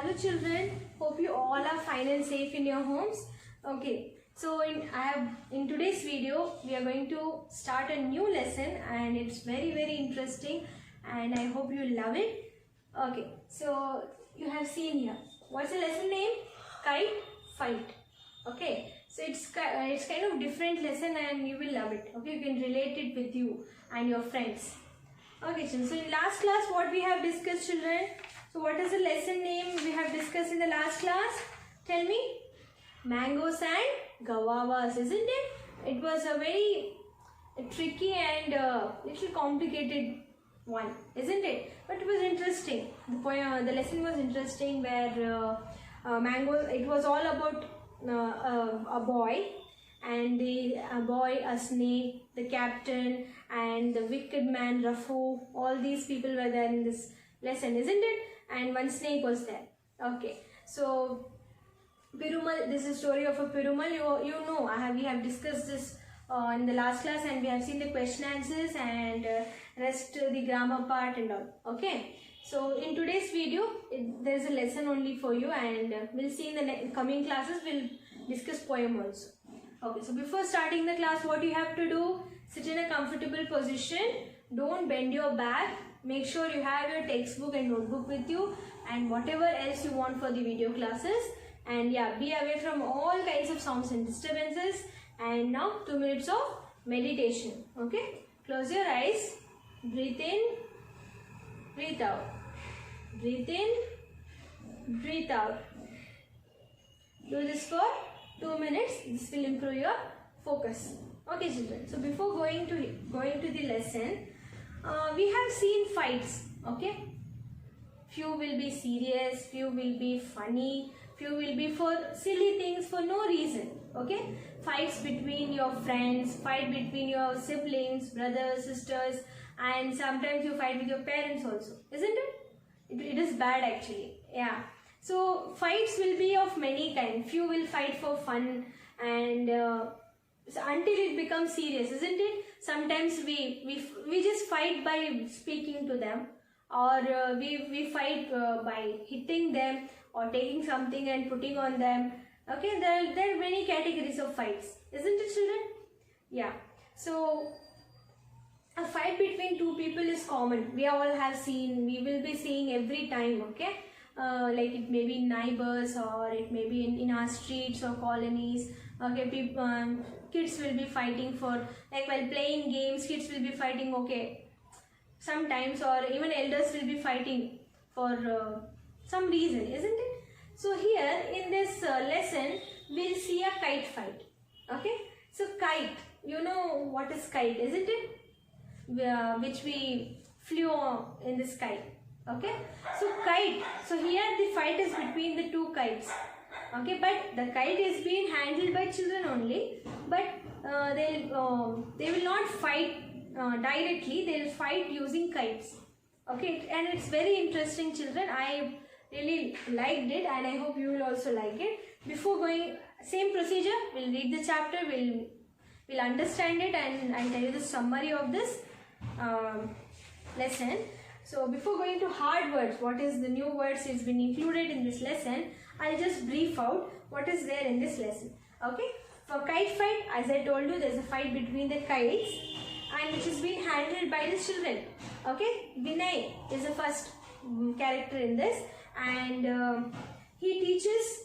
Hello children, hope you all are fine and safe in your homes. Okay, so in today's video we are going to start a new lesson and it's very interesting and I hope you love it. Okay, so you have seen here. What's the lesson name? Kite Fight. Okay, so it's kind of different lesson and you will love it. Okay, you can relate it with you and your friends. Okay, so in last class what we have discussed, children? So what is the lesson name we have discussed in the last class? Tell me. Mangoes and guavas, isn't it? It was a very tricky and little complicated one, isn't it? But it was interesting. The lesson was interesting where mango. It was all about a boy and a boy, a snake, the captain, and the wicked man Rafu. All these people were there in this lesson, isn't it? And one snake was there. Okay, so Perumal. This is story of a Perumal. You know, we have discussed this in the last class, and we have seen the question answers and rest the grammar part and all. Okay, so in today's video, there is a lesson only for you, and we'll see in the coming classes. We'll discuss poem also. Okay, so before starting the class, what you have to do? Sit in a comfortable position. Don't bend your back. Make sure you have your textbook and notebook with you and whatever else you want for the video classes. And yeah, be away from all kinds of sounds and disturbances. And now 2 minutes of meditation. Okay, close your eyes. Breathe in, breathe out. Breathe in, breathe out. Do this for 2 minutes. This will improve your focus. Okay, children. So before going to the lesson, we have seen fights. Okay, few will be serious, few will be funny, few will be for silly things for no reason. Okay, fights between your friends, fight between your siblings, brothers, sisters, and sometimes you fight with your parents also, isn't it? It is bad actually. Yeah. So fights will be of many kinds. Few will fight for fun and until it becomes serious, isn't it? Sometimes we just fight by speaking to them, or we fight by hitting them or taking something and putting on them. Okay, there are many categories of fights, isn't it, children? Yeah. So a fight between two people is common. We all have seen. We will be seeing every time. Okay. Like it may be neighbors or it may be in our streets or colonies. Okay, people, kids will be fighting for, like while playing games, kids will be fighting, okay, sometimes, or even elders will be fighting for some reason, isn't it? So here in this lesson, we'll see a kite fight. Okay, so kite, you know what is kite, isn't it? Which we flew in the sky. Okay, so kite. So here the fight is between the two kites. Okay, but the kite is being handled by children only. But they will not fight directly. They will fight using kites. Okay, and it's very interesting, children. I really liked it, and I hope you will also like it. Before going, same procedure. We'll read the chapter. We'll understand it, and I'll tell you the summary of this lesson. So before going to hard words, what is the new words is been included in this lesson, I'll just brief out what is there in this lesson. Okay, for kite fight, as I told you, there's a fight between the kites and which is being handled by the children. Okay, Vinay is the first character in this, and he teaches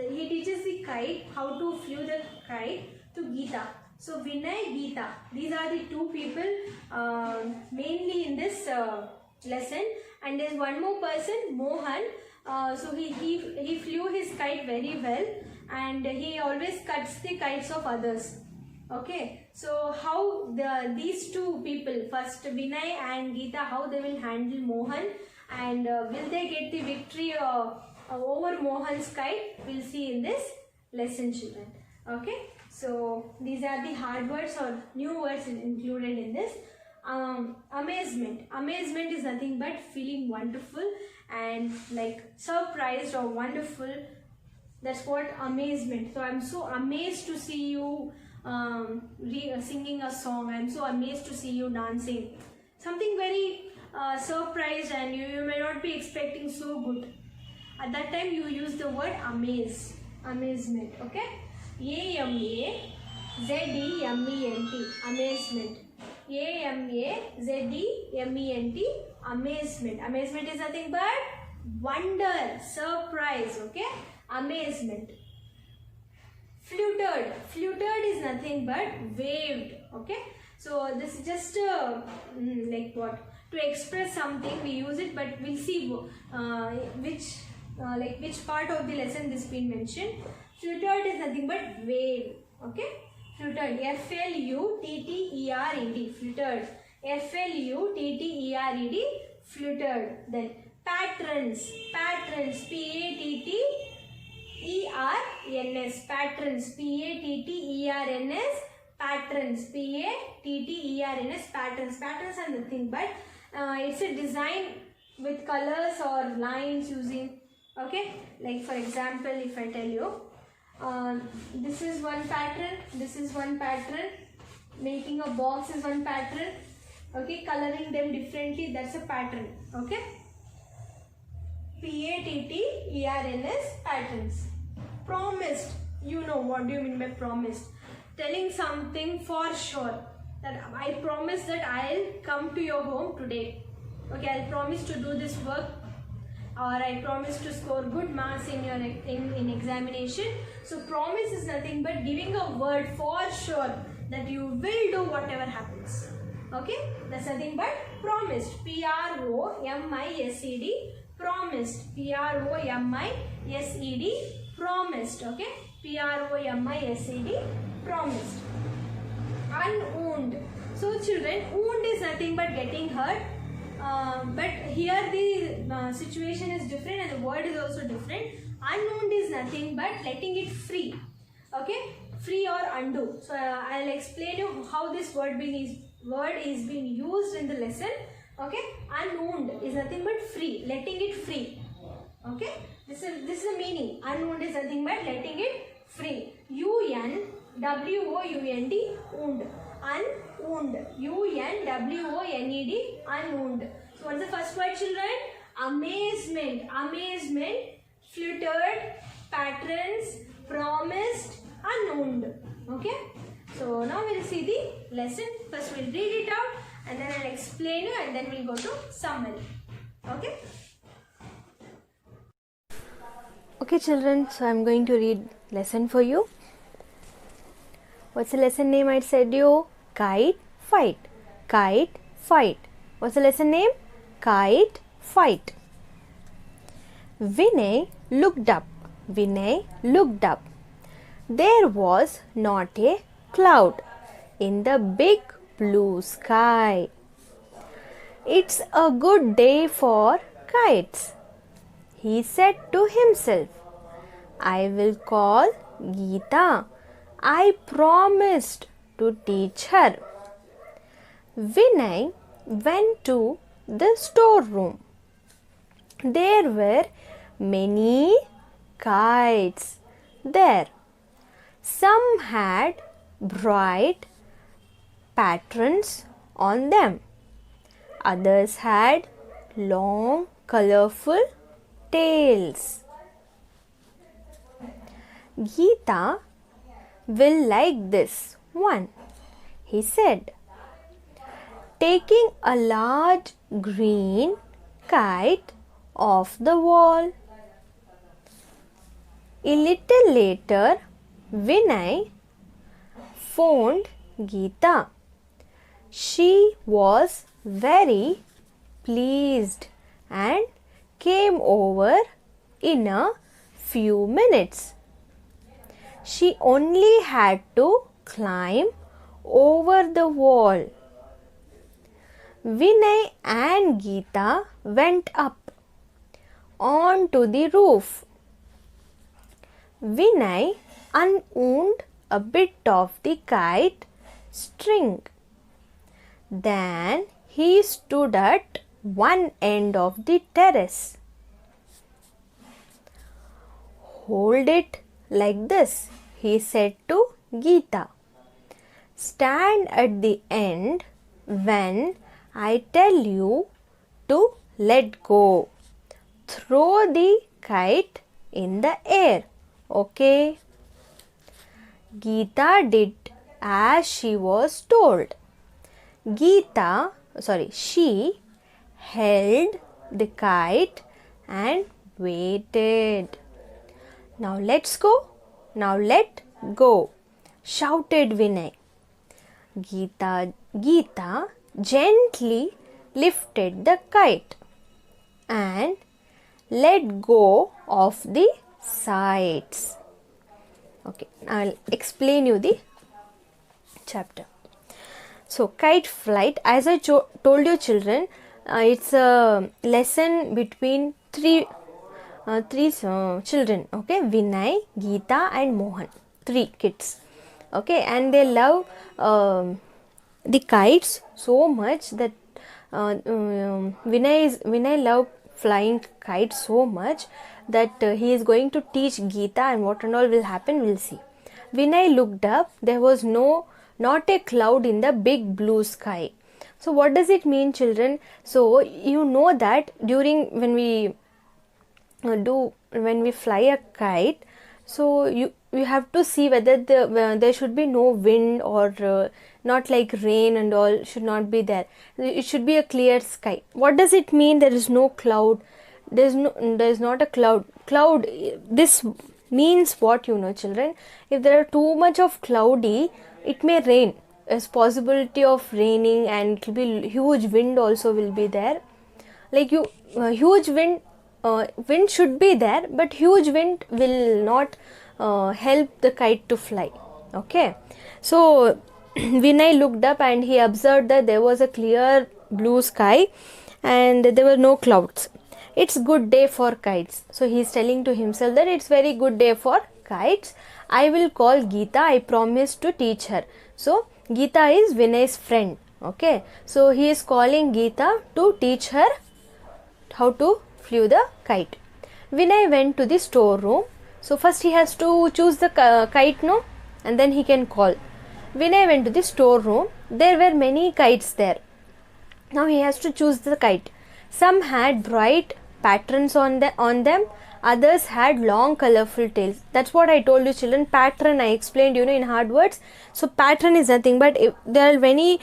he teaches the kite how to flew the kite to Geeta. So Vinay, Geeta, these are the two people mainly in this lesson, and there's one more person, Mohan. So he flew his kite very well, and he always cuts the kites of others. Okay, so how these two people, first Vinay and Geeta, how they will handle Mohan, and will they get the victory over Mohan's kite? We'll see in this lesson, children. Okay. So these are the hard words or new words included in this. Amazement. Amazement is nothing but feeling wonderful and like surprised or wonderful. That's what amazement. So I'm so amazed to see you singing a song. I'm so amazed to see you dancing. Something very surprised and you may not be expecting so good. At that time you use the word amaze, amazement. Okay, A-M-A-Z-E-M-E-N-T, amazement. A-M-A-Z-E-M-E-N-T, amazement. Amazement is nothing but wonder, surprise. Okay, amazement. Fluttered, fluttered is nothing but waved. Okay, so this is just like what, to express something we use it, but we'll see which part of the lesson this been mentioned. Fluttered is nothing but wave. Okay, fluttered, F-L-U-T-T-E-R-E-D, fluttered, F-L-U-T-T-E-R-E-D, fluttered. Then patrons, patrons, P-A-T-T-E-R-N-S, patrons, P-A-T-T-E-R-N-S, patrons, P-A-T-T-E-R-N-S, patrons. Patrons are nothing but it's a design with colors or lines using. Okay, like for example, if I tell you, this is one pattern, this is one pattern, making a box is one pattern. Okay, coloring them differently, that's a pattern. Okay, P-A-T-T-E-R-N-S, patterns. Promised, you know what do you mean by promised? Telling something for sure, that I promise that I'll come to your home today. Okay, I'll promise to do this work, or I promise to score good marks in your in examination. So promise is nothing but giving a word for sure that you will do whatever happens. Okay, that's nothing but promised. P-R-O-M-I-S-E-D, promised. P-R-O-M-I-S-E-D, promised. Okay, P-R-O-M-I-S-E-D, promised. Unwound. So children, wound is nothing but getting hurt. But here the situation is different and the word is also different. Unwound is nothing but letting it free. Okay, free or undo. So I'll explain you how this word is being used in the lesson. Okay, unwound is nothing but free, letting it free. Okay, this is the meaning. Unwound is nothing but letting it free. U-N-W-O-U-N-D, wound. Unwound, U-N-W-O-N-E-D, unwound. So what's the first word, children? Amazement, amazement, fluttered, patrons, promised, unwound. Okay, so now we'll see the lesson. First we'll read it out and then I'll explain you and then we'll go to summary. Okay. Okay children, so I'm going to read lesson for you. What's the lesson name I said you? Kite, fight. Kite, fight. What's the lesson name? Kite, fight. Vinay looked up. Vinay looked up. There was not a cloud in the big blue sky. It's a good day for kites, he said to himself. I will call Geeta. I promised to teach her. Vinay went to the storeroom. There were many kites there. Some had bright patterns on them. Others had long, colorful tails. Geeta will like this one, he said, taking a large green kite off the wall. A little later, Vinay phoned Geeta. She was very pleased and came over in a few minutes. She only had to climb over the wall. Vinay and Geeta went up onto the roof. Vinay unwound a bit of the kite string. Then he stood at one end of the terrace. Hold it like this, he said to Geeta. Stand at the end when I tell you to let go. Throw the kite in the air. Okay. Geeta did as she was told. She held the kite and waited. Now let's go. Now let go, shouted Vinay. Geeta gently lifted the kite and let go of the sides. Okay, I'll explain you the chapter. So, kite flight, as I told you children, it's a lesson between three children, okay, Vinay, Geeta and Mohan, 3 kids, okay, and they love the kites so much that Vinay love flying kites so much that he is going to teach Geeta, and what and all will happen we'll see. Vinay looked up. There was not a cloud in the big blue sky. So what does it mean, children? So you know that during when we fly a kite, so you have to see whether there should be no wind or not, like rain and all should not be there. It should be a clear sky. What does it mean there is no cloud? There is not a cloud. This means what, you know, children? If there are too much of cloudy, it may rain. There's possibility of raining, and it will be huge wind also will be there. Like huge wind should be there, but huge wind will not help the kite to fly. Okay, so Vinay looked up and he observed that there was a clear blue sky and there were no clouds. It's good day for kites. So he is telling to himself that it's very good day for kites. I will call Geeta. I promise to teach her. So Geeta is Vinay's friend. Okay, so he is calling Geeta to teach her how to flew the kite. Vinay went to the storeroom. So first he has to choose the kite, no, and then he can call. Vinay went to the storeroom. There were many kites there. Now he has to choose the kite. Some had bright patterns on them. Others had long colorful tails. That's what I told you, children. Pattern I explained, you know, in hard words. So pattern is nothing but there are many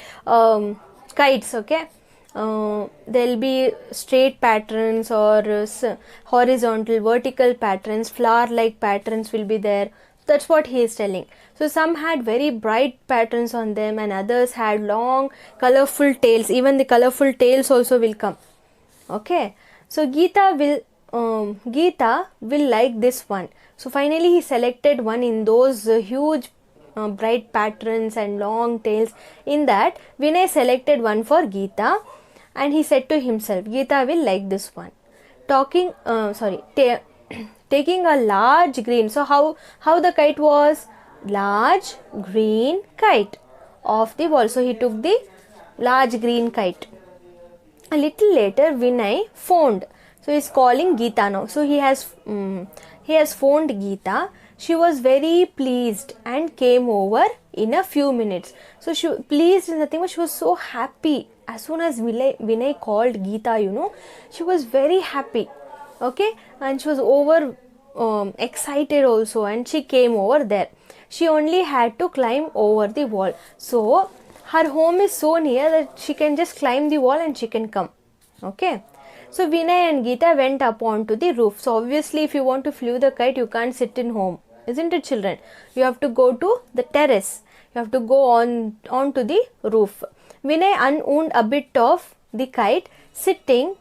kites. Okay. There'll be straight patterns or horizontal, vertical patterns, flower like patterns will be there. That's what he is telling. So some had very bright patterns on them and others had long colorful tails. Even the colorful tails also will come. Okay, so Geeta will like this one. So finally he selected one in those huge bright patterns and long tails. In that, Vinay selected one for Geeta. And he said to himself, Geeta will like this one. Taking a large green. So how the kite was? Large green kite off the wall. So he took the large green kite. A little later, Vinay phoned. So he is calling Geeta now. So he has phoned Geeta. She was very pleased and came over in a few minutes. So she pleased is nothing but she was so happy. As soon as Vinay called Geeta, you know, she was very happy. Okay, and she was excited also, and she came over there. She only had to climb over the wall. So her home is so near that she can just climb the wall and she can come. Okay. So Vinay and Geeta went up onto the roof. So obviously if you want to fly the kite, you can't sit in home. Isn't it, children? You have to go to the terrace. You have to go onto the roof. Vinay unwound a bit of the kite sitting.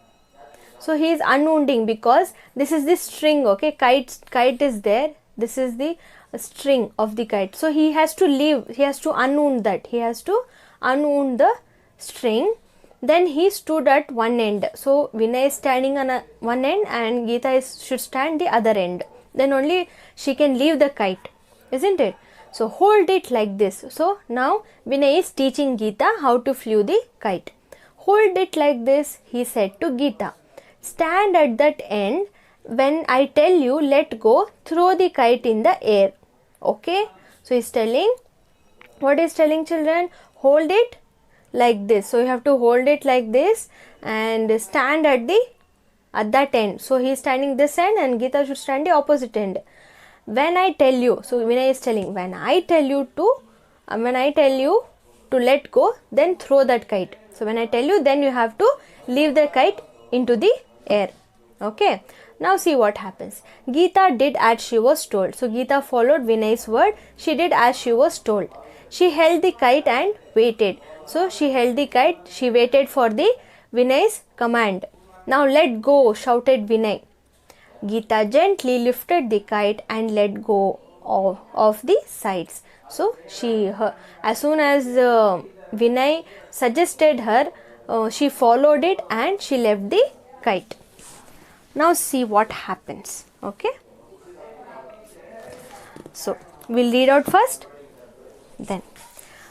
So he is unwounding because this is the string. Okay, kite is there. This is the string of the kite. So he has to leave. He has to unwound that. He has to unwound the string. Then he stood at one end. So Vinay is standing on one end and Geeta should stand the other end. Then only she can leave the kite. Isn't it? So hold it like this. So now Vinay is teaching Geeta how to fly the kite. Hold it like this, he said to Geeta. Stand at that end. When I tell you let go, throw the kite in the air. Okay. So he's telling, what is telling, children? Hold it like this. So you have to hold it like this and stand at that end. So he is standing this end and Geeta should stand the opposite end. When I tell you, so Vinay is telling, when I tell you to let go, then throw that kite. So when I tell you, then you have to leave the kite into the air. Okay. Now see what happens. Geeta did as she was told. So Geeta followed Vinay's word. She did as she was told. She held the kite and waited. So she held the kite. She waited for the Vinay's command. Now let go, shouted Vinay. Geeta gently lifted the kite and let go of the sides. So as soon as Vinay suggested her, she followed it and she left the kite. Now see what happens. Okay. So we'll read out first. Then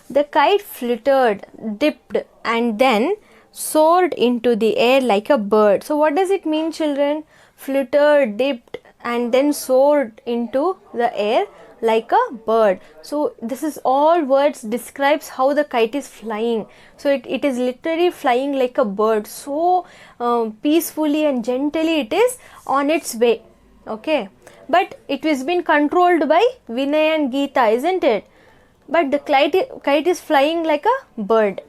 the kite fluttered, dipped, and then soared into the air like a bird. So what does it mean, children? Fluttered, dipped, and then soared into the air like a bird. So this is all words describes how the kite is flying. So it is literally flying like a bird. So peacefully and gently it is on its way. Okay. But it has been controlled by Vinay and Geeta, isn't it? But the kite is flying like a bird.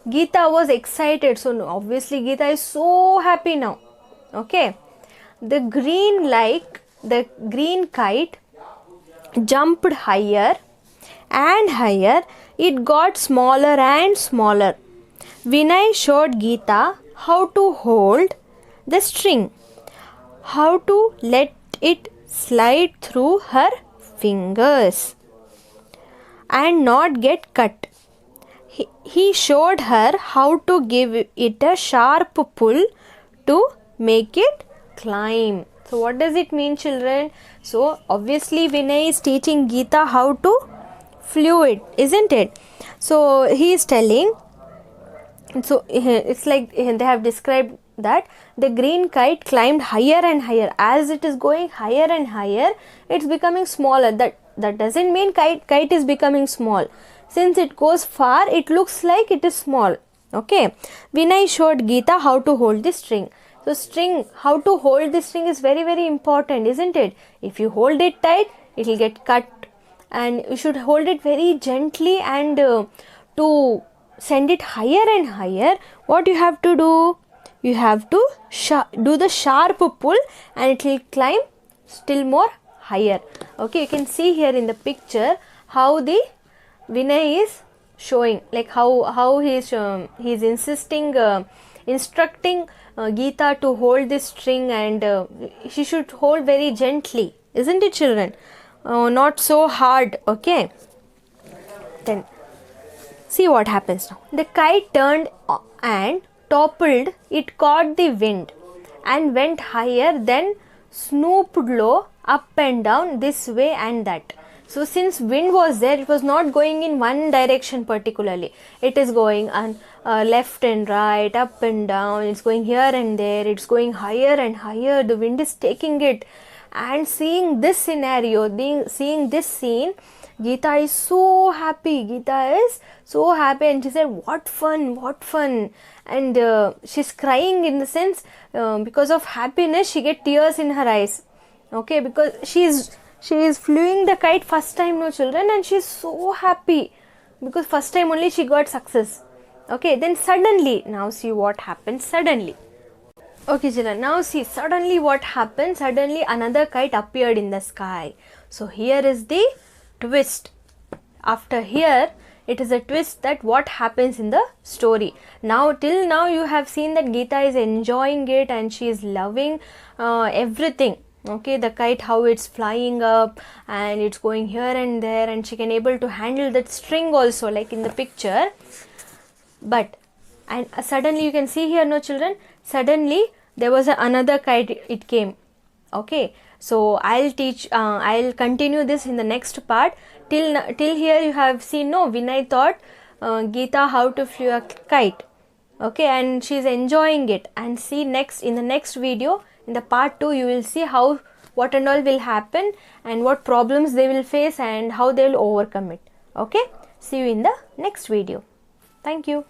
Geeta was excited. So obviously Geeta is so happy now. Okay. The green kite jumped higher and higher. It got smaller and smaller. Vinay showed Geeta how to hold the string, how to let it slide through her fingers and not get cut. He showed her how to give it a sharp pull to make it climb. So what does it mean, children? So obviously Vinay is teaching Geeta how to flew it, isn't it? So he is telling, so it's like they have described that the green kite climbed higher and higher. As it is going higher and higher, it's becoming smaller. That doesn't mean kite is becoming small. Since it goes far, it looks like it is small. Okay. Vinay showed Geeta how to hold the string. So how to hold the string is very, very important, isn't it? If you hold it tight, it will get cut. And you should hold it very gently, and to send it higher and higher, what you have to do? You have to do the sharp pull and it will climb still more higher. Okay, you can see here in the picture how the Vinay is showing, like how he is instructing Geeta to hold this string, and she should hold very gently, isn't it, children? Not so hard. Okay. Then see what happens now. The kite turned and toppled. It caught the wind and went higher, then snooped low, up and down, this way and that. So since wind was there, it was not going in one direction particularly. It is going on left and right, up and down. It's going here and there. It's going higher and higher. The wind is taking it. And seeing this scenario, seeing this scene, Geeta is so happy. And she said, what fun, what fun. And she's crying in the sense, because of happiness, she get tears in her eyes. Okay, because she is flying the kite first time, no, children, and she's so happy because first time only she got success. Okay, then suddenly, now see what happens suddenly. Okay, children, now see suddenly what happened. Suddenly another kite appeared in the sky. So here is the twist. After here, it is a twist that what happens in the story. Now, till now you have seen that Geeta is enjoying it and she is loving everything. Okay, the kite, how it's flying up and it's going here and there, and she can able to handle that string also, like in the picture. But and suddenly you can see here, no, children, suddenly there was another kite, it came. Okay, so I'll continue this in the next part. Till here you have seen, no, Vinay taught Geeta how to fly a kite. Okay, and she's enjoying it. And see in the next video, in the part 2, you will see what and all will happen and what problems they will face and how they will overcome it. Okay, see you in the next video. Thank you.